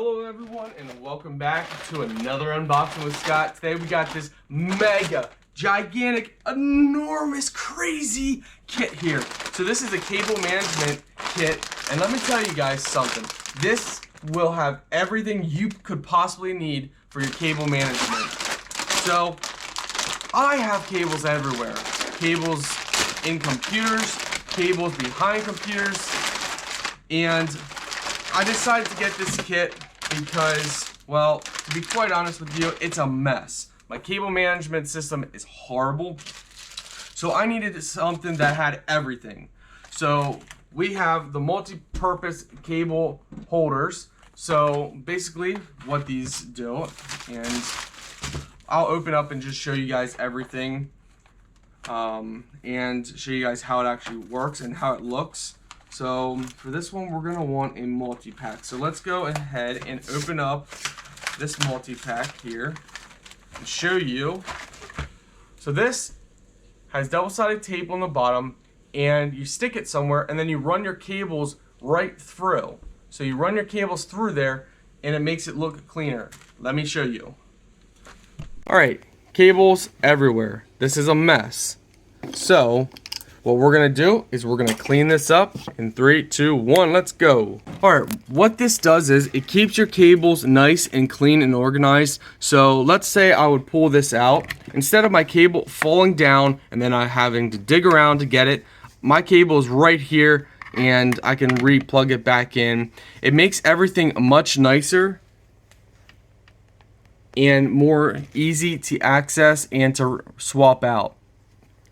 Hello everyone and welcome back to another unboxing with Scott. Today we got this mega, gigantic, enormous, crazy kit here. So this is a cable management kit, and let me tell you guys something. This will have everything you could possibly need for your cable management. So I have cables everywhere. Cables in computers, cables behind computers, and I decided to get this kit because, well, to be quite honest with you, it's a mess. My cable management system is horrible, so I needed something that had everything. So we have the multi-purpose cable holders. So basically what these do, and I'll open up and just show you guys everything, and show you guys how it actually works and how it looks. So for this one, we're gonna want a multi-pack. So let's go ahead and open up this multi-pack here and show you. So this has double-sided tape on the bottom, and you stick it somewhere, and then you run your cables right through. So you run your cables through there, and it makes it look cleaner. Let me show you. All right, cables everywhere. This is a mess. So what we're gonna do is we're gonna clean this up in 3, 2, 1, let's go. All right, what this does is it keeps your cables nice and clean and organized. So let's say I would pull this out. Instead of my cable falling down and then I having to dig around to get it, my cable is right here and I can re-plug it back in. It makes everything much nicer and more easy to access and to swap out.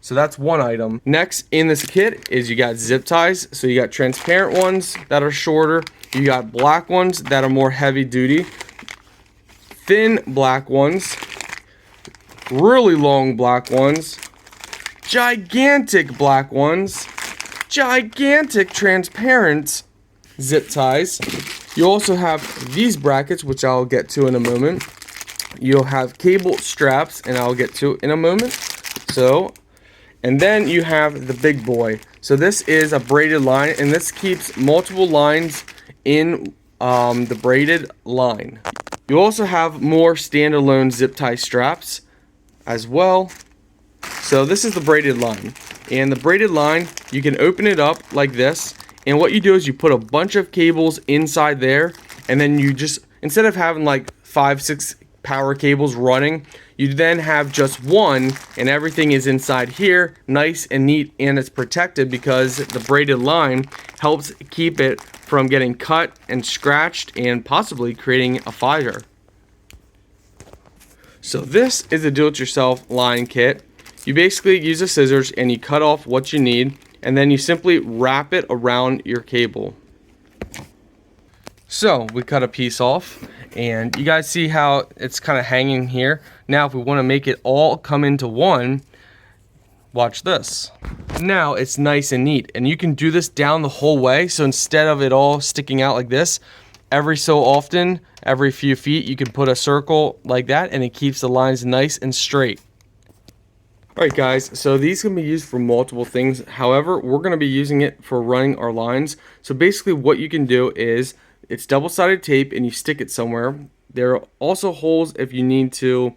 So that's one item. Next in this kit is you got zip ties. So you got transparent ones that are shorter. You got black ones that are more heavy duty. Thin black ones. Really long black ones. Gigantic black ones. Gigantic transparent zip ties. You also have these brackets, which I'll get to in a moment. You'll have cable straps, and I'll get to in a moment. So, and then you have the big boy. So this is a braided line, and this keeps multiple lines in the braided line. You also have more standalone zip tie straps as well. So this is the braided line. And the braided line, you can open it up like this. And what you do is you put a bunch of cables inside there. And then you just, instead of having like 5, 6 power cables running, you then have just one, and everything is inside here, nice and neat, and it's protected because the braided line helps keep it from getting cut and scratched and possibly creating a fire. So this is a do-it-yourself line kit. You basically use the scissors and you cut off what you need, and then you simply wrap it around your cable. So we cut a piece off, and you guys see how it's kind of hanging here. Now if we want to make it all come into one, watch this. Now it's nice and neat, and you can do this down the whole way. So instead of it all sticking out like this, every so often, every few feet, you can put a circle like that, and it keeps the lines nice and straight. Alright guys, so these can be used for multiple things. However, we're going to be using it for running our lines. So basically what you can do is, it's double-sided tape and you stick it somewhere. There are also holes if you need to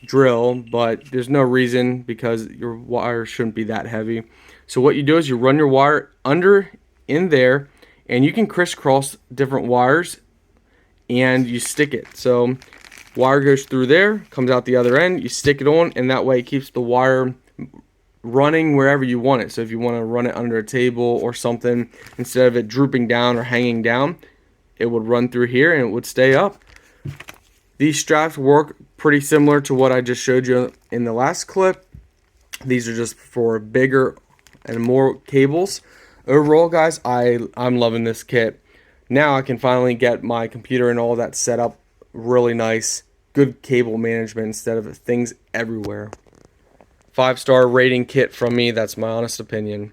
drill, but there's no reason because your wire shouldn't be that heavy. So what you do is you run your wire under in there, and you can crisscross different wires and you stick it. So wire goes through there, comes out the other end, you stick it on, and that way it keeps the wire running wherever you want it. So if you want to run it under a table or something, instead of it drooping down or hanging down, it would run through here and it would stay up. These straps work pretty similar to what I just showed you in the last clip. These are just for bigger and more cables. Overall guys, I'm loving this kit. Now I can finally get my computer and all that set up really nice. Good cable management instead of things everywhere. 5-star rating kit from me, that's my honest opinion.